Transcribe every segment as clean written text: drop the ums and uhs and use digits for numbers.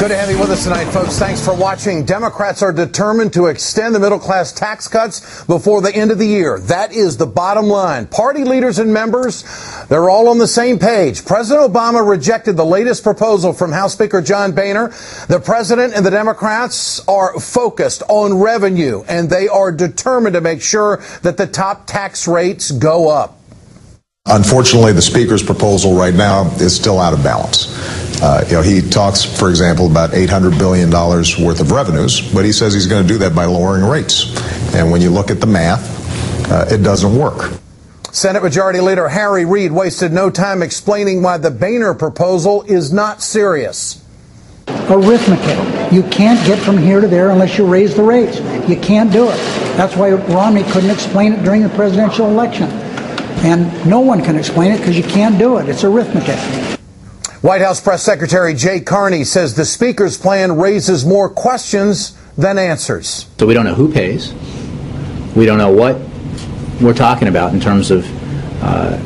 Good to have you with us tonight, folks. Thanks for watching. Democrats are determined to extend the middle-class tax cuts before the end of the year. That is the bottom line. Party leaders and members, they're all on the same page. President Obama rejected the latest proposal from House Speaker John Boehner. The president and the Democrats are focused on revenue, and they are determined to make sure that the top tax rates go up. Unfortunately, the Speaker's proposal right now is still out of balance. He talks, for example, about $800 billion worth of revenues, but he says he's going to do that by lowering rates. And when you look at the math, it doesn't work. Senate Majority Leader Harry Reid wasted no time explaining why the Boehner proposal is not serious. Arithmetic. You can't get from here to there unless you raise the rates. You can't do it. That's why Romney couldn't explain it during the presidential election. And no one can explain it because you can't do it. It's arithmetic. White House Press Secretary Jay Carney says the Speaker's plan raises more questions than answers. So we don't know who pays. We don't know what we're talking about in terms of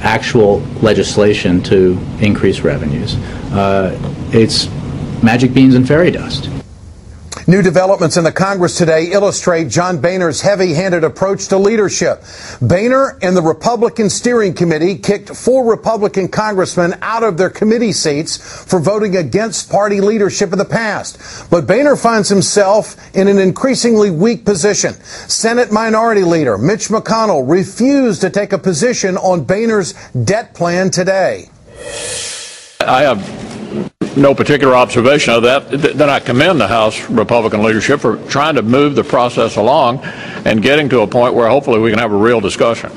actual legislation to increase revenues. It's magic beans and fairy dust. New developments in the Congress today illustrate John Boehner's heavy-handed approach to leadership. Boehner and the Republican Steering Committee kicked 4 Republican congressmen out of their committee seats for voting against party leadership in the past. But Boehner finds himself in an increasingly weak position. Senate Minority Leader Mitch McConnell refused to take a position on Boehner's debt plan today. I have no particular observation of that. Then I commend the House Republican leadership for trying to move the process along and getting to a point where hopefully we can have a real discussion.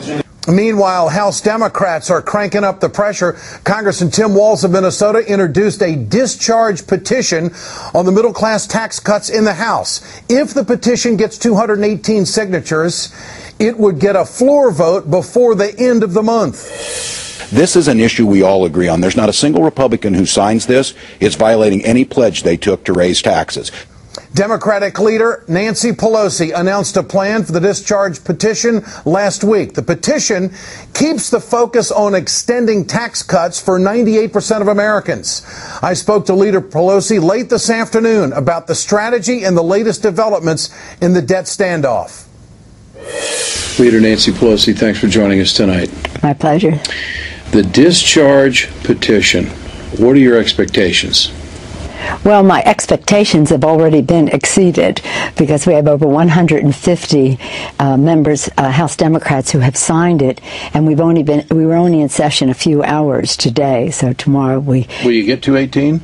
Meanwhile, House Democrats are cranking up the pressure. Congressman Tim Walz of Minnesota introduced a discharge petition on the middle-class tax cuts in the House. If the petition gets 218 signatures, it would get a floor vote before the end of the month. This is an issue we all agree on. There's not a single Republican who signs this. It's violating any pledge they took to raise taxes. Democratic leader Nancy Pilosi announced a plan for the discharge petition last week. The petition keeps the focus on extending tax cuts for 98% of Americans. I spoke to Leader Pelosi late this afternoon about the strategy and the latest developments in the debt standoff. Leader Nancy Pilosi, thanks for joining us tonight. My pleasure. The discharge petition, what are your expectations? Well, my expectations have already been exceeded because we have over 150 members, House Democrats, who have signed it, and we were only in session a few hours today. So tomorrow we. Will you get to 18?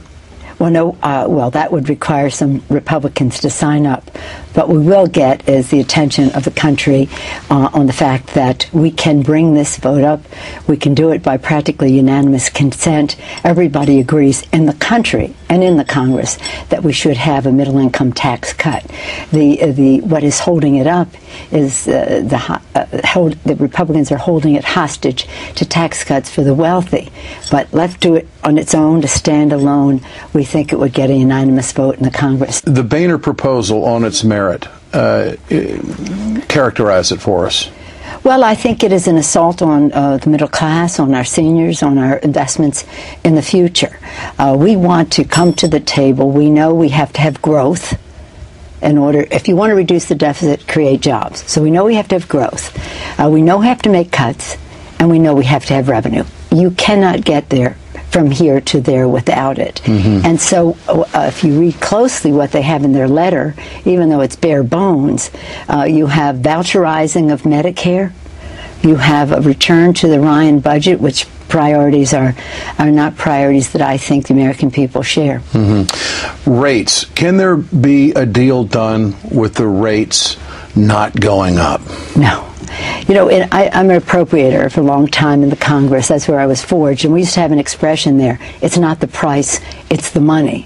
Well, no. Well, that would require some Republicans to sign up. What we will get is the attention of the country on the fact that we can bring this vote up. We can do it by practically unanimous consent. Everybody agrees in the country and in the Congress that we should have a middle-income tax cut. What is holding it up is the Republicans are holding it hostage to tax cuts for the wealthy. But left to it on its own, to stand alone, we think it would get a unanimous vote in the Congress. The Boehner proposal on its merit, characterize it for us. Well, I think it is an assault on the middle class, on our seniors, on our investments in the future. We want to come to the table. We know we have to have growth in order, if you want to reduce the deficit, create jobs. So we know we have to have growth. We know we have to make cuts, and we know we have to have revenue. You cannot get there from here to there without it. Mm-hmm. And so if you read closely what they have in their letter, even though it's bare bones, you have voucherizing of Medicare, you have a return to the Ryan budget, which priorities are not priorities that I think the American people share. Mm-hmm. Rates. Can there be a deal done with the rates not going up? No. You know, I'm an appropriator for a long time in the Congress. That's where I was forged. And we used to have an expression there. It's not the price, it's the money.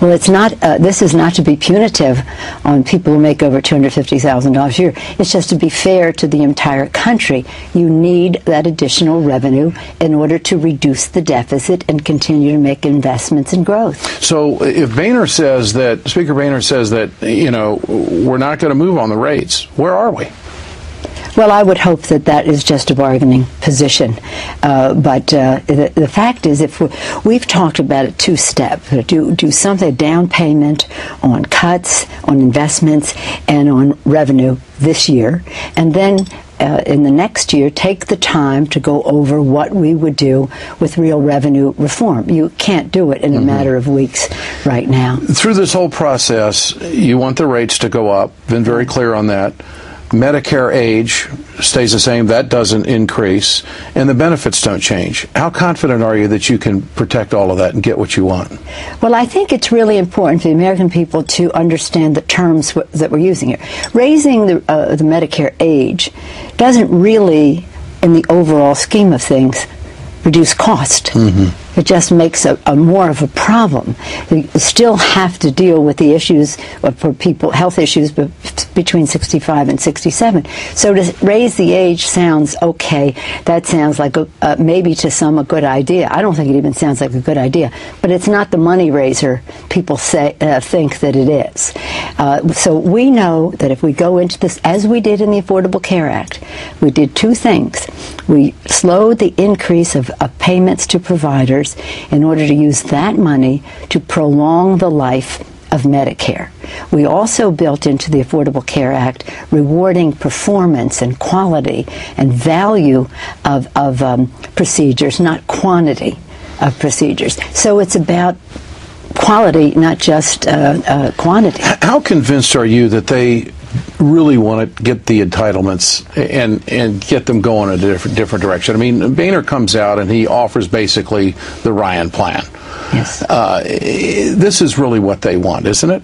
Well, it's not. This is not to be punitive on people who make over $250,000 a year. It's just to be fair to the entire country. You need that additional revenue in order to reduce the deficit and continue to make investments and growth. So if Boehner says that, Speaker Boehner says that, you know, we're not going to move on the rates, where are we? Well, I would hope that that is just a bargaining position. But the fact is, if we've talked about it two-step, do something, down payment on cuts, on investments, and on revenue this year, and then in the next year, take the time to go over what we would do with real revenue reform. You can't do it in a matter of weeks right now. Through this whole process, you want the rates to go up. Been very clear on that. Medicare age stays the same. That doesn't increase. And the benefits don't change. How confident are you that you can protect all of that and get what you want? Well, I think it's really important for the American people to understand the terms that we're using here. Raising the Medicare age doesn't really, in the overall scheme of things, reduce cost. It just makes a more of a problem. You still have to deal with the issues for people, health issues between 65 and 67. So to raise the age sounds okay. That sounds like maybe to some a good idea. I don't think it even sounds like a good idea, but it's not the money raiser people say think that it is. So we know that if we go into this, as we did in the Affordable Care Act, we did two things. We slowed the increase of payments to providers in order to use that money to prolong the life of Medicare. We also built into the Affordable Care Act rewarding performance and quality and value of procedures, not quantity of procedures. So it's about quality, not just quantity. How convinced are you that they really want to get the entitlements and get them going in a different direction? I mean, Boehner comes out and he offers basically the Ryan plan. Yes. This is really what they want, isn't it?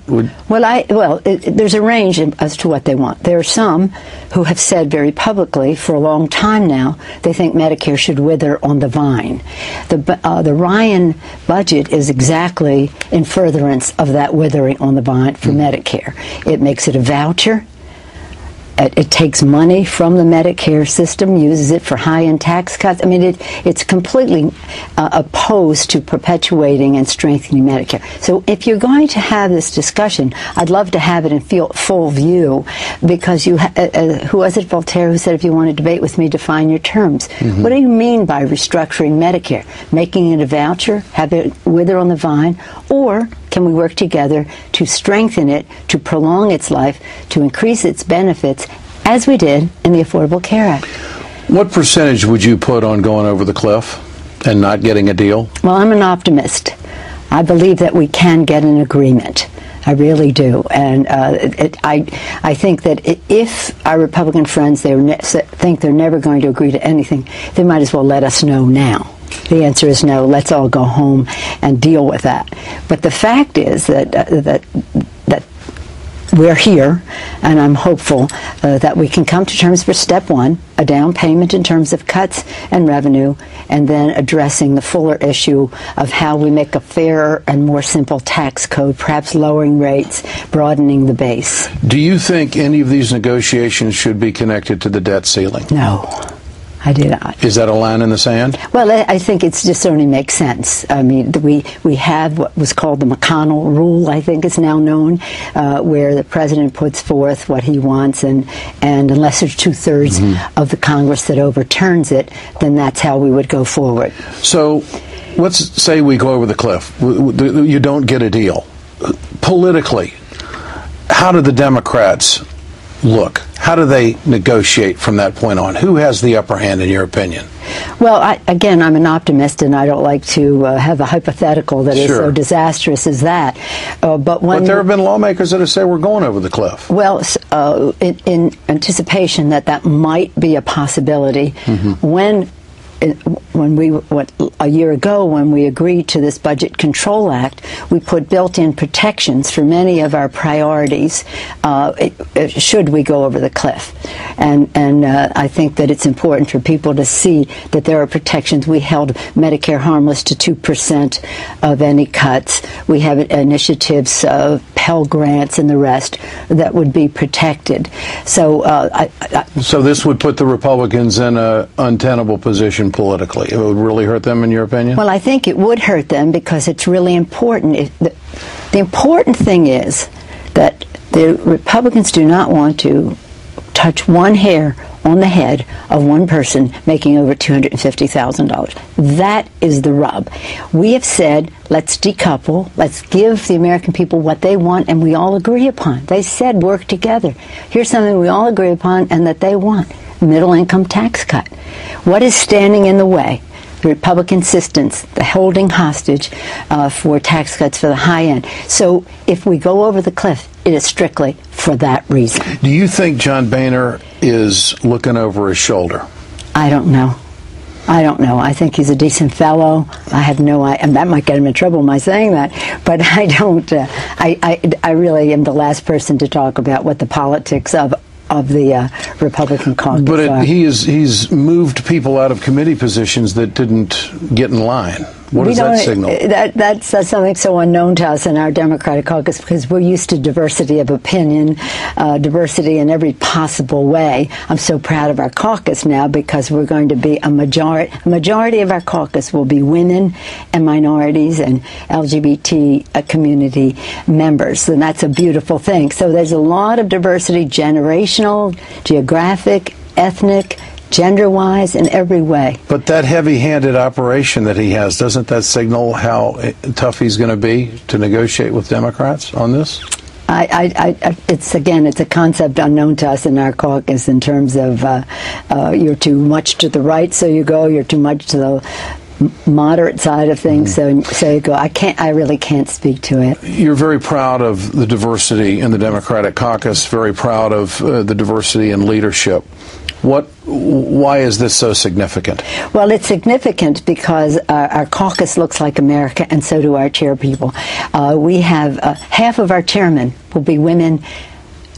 There's a range as to what they want. There are some who have said very publicly for a long time now they think Medicare should wither on the vine. The Ryan budget is exactly in furtherance of that withering on the vine for Medicare. It makes it a voucher. It takes money from the Medicare system, uses it for high-end tax cuts. I mean, it's completely opposed to perpetuating and strengthening Medicare. So if you're going to have this discussion, I'd love to have it in full view, because who was it, Voltaire, who said, if you want to debate with me, define your terms. What do you mean by restructuring Medicare? Making it a voucher, have it wither on the vine, or can we work together to strengthen it, to prolong its life, to increase its benefits, as we did in the Affordable Care Act? What percentage would you put on going over the cliff and not getting a deal? Well, I'm an optimist. I believe that we can get an agreement. I really do. And I think that if our Republican friends think they're never going to agree to anything, they might as well let us know now. The answer is no. Let's all go home and deal with that. But the fact is that we're here, and I'm hopeful that we can come to terms for step one, a down payment in terms of cuts and revenue, and then addressing the fuller issue of how we make a fairer and more simple tax code, perhaps lowering rates, broadening the base. Do you think any of these negotiations should be connected to the debt ceiling? No. I do not. Is that a line in the sand? Well, I think it just only makes sense. I mean, we have what was called the McConnell rule, I think it's now known, where the president puts forth what he wants, and unless there's two-thirds of the Congress that overturns it, then that's how we would go forward. So let's say we go over the cliff. You don't get a deal. Politically, how do the Democrats look? How do they negotiate from that point on? Who has the upper hand, in your opinion? Well, again, I'm an optimist, and I don't like to have a hypothetical that is so disastrous as that. But there have been lawmakers that have said we're going over the cliff. Well, in anticipation that might be a possibility, when a year ago, when we agreed to this Budget Control Act, we put built-in protections for many of our priorities should we go over the cliff. And I think that it's important for people to see that there are protections. We held Medicare harmless to 2% of any cuts. We have initiatives of Pell Grants and the rest that would be protected. So, so this would put the Republicans in an untenable position politically. It would really hurt them, in your opinion? Well, I think it would hurt them because it's really important. The important thing is that the Republicans do not want to touch one hair on the head of one person making over $250,000. That is the rub. We have said, let's decouple, let's give the American people what they want and we all agree upon. They said work together. Here's something we all agree upon and that they want. Middle income tax cut. What is standing in the way? The Republican insistence, the holding hostage for tax cuts for the high end. So if we go over the cliff, it is strictly for that reason. Do you think John Boehner is looking over his shoulder? I don't know. I don't know. I think he's a decent fellow. I have no idea, and that might get him in trouble by saying that, but I don't. I really am the last person to talk about what the politics of the Republican caucus. But he's moved people out of committee positions that didn't get in line. What does that signal? That's something so unknown to us in our Democratic caucus because we're used to diversity of opinion, diversity in every possible way. I'm so proud of our caucus now because we're going to be a majority of our caucus will be women and minorities and LGBT community members, and that's a beautiful thing. So there's a lot of diversity, generational, geographic, ethnic, gender-wise, in every way. But that heavy-handed operation that he has, doesn't that signal how tough he's going to be to negotiate with Democrats on this? It's a concept unknown to us in our caucus in terms of you're too much to the right, so you go. You're too much to the moderate side of things, so you go. I really can't speak to it. You're very proud of the diversity in the Democratic caucus, very proud of the diversity in leadership. Why is this so significant? Well, it's significant because our caucus looks like America, and so do our chair people. We have half of our chairmen will be women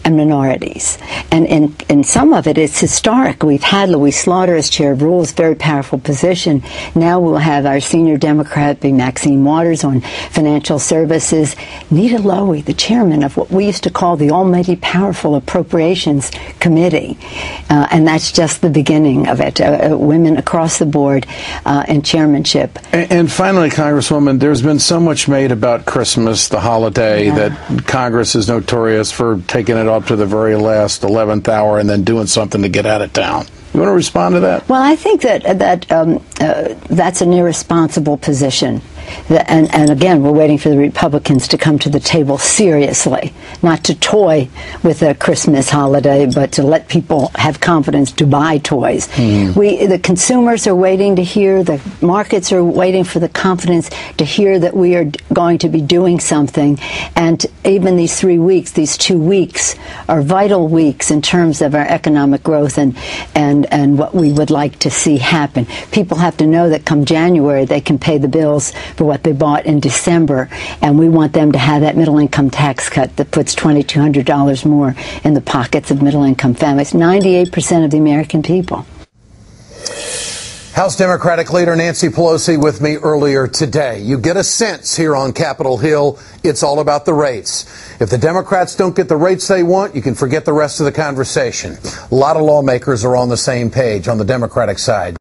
and minorities. And in some of it, it's historic. We've had Louise Slaughter as chair of rules, very powerful position. Now we'll have our senior Democrat be Maxine Waters on financial services. Nita Lowey, the chairman of what we used to call the almighty powerful Appropriations Committee. And that's just the beginning of it. Women across the board in chairmanship. And finally, Congresswoman, there's been so much made about Christmas, the holiday, that Congress is notorious for taking it up to the very last 11th hour and then doing something to get out of town. You want to respond to that? Well, I think that's an irresponsible position. And again, we're waiting for the Republicans to come to the table seriously, not to toy with a Christmas holiday, but to let people have confidence to buy toys. The consumers are waiting to hear, the markets are waiting for the confidence to hear that we are going to be doing something. And even these 3 weeks, these 2 weeks, are vital weeks in terms of our economic growth and what we would like to see happen. People have to know that come January they can pay the bills for what they bought in December, and we want them to have that middle-income tax cut that puts $2,200 more in the pockets of middle-income families. 98% of the American people. House Democratic leader Nancy Pilosi with me earlier today. You get a sense here on Capitol Hill, it's all about the rates. If the Democrats don't get the rates they want, you can forget the rest of the conversation. A lot of lawmakers are on the same page on the Democratic side.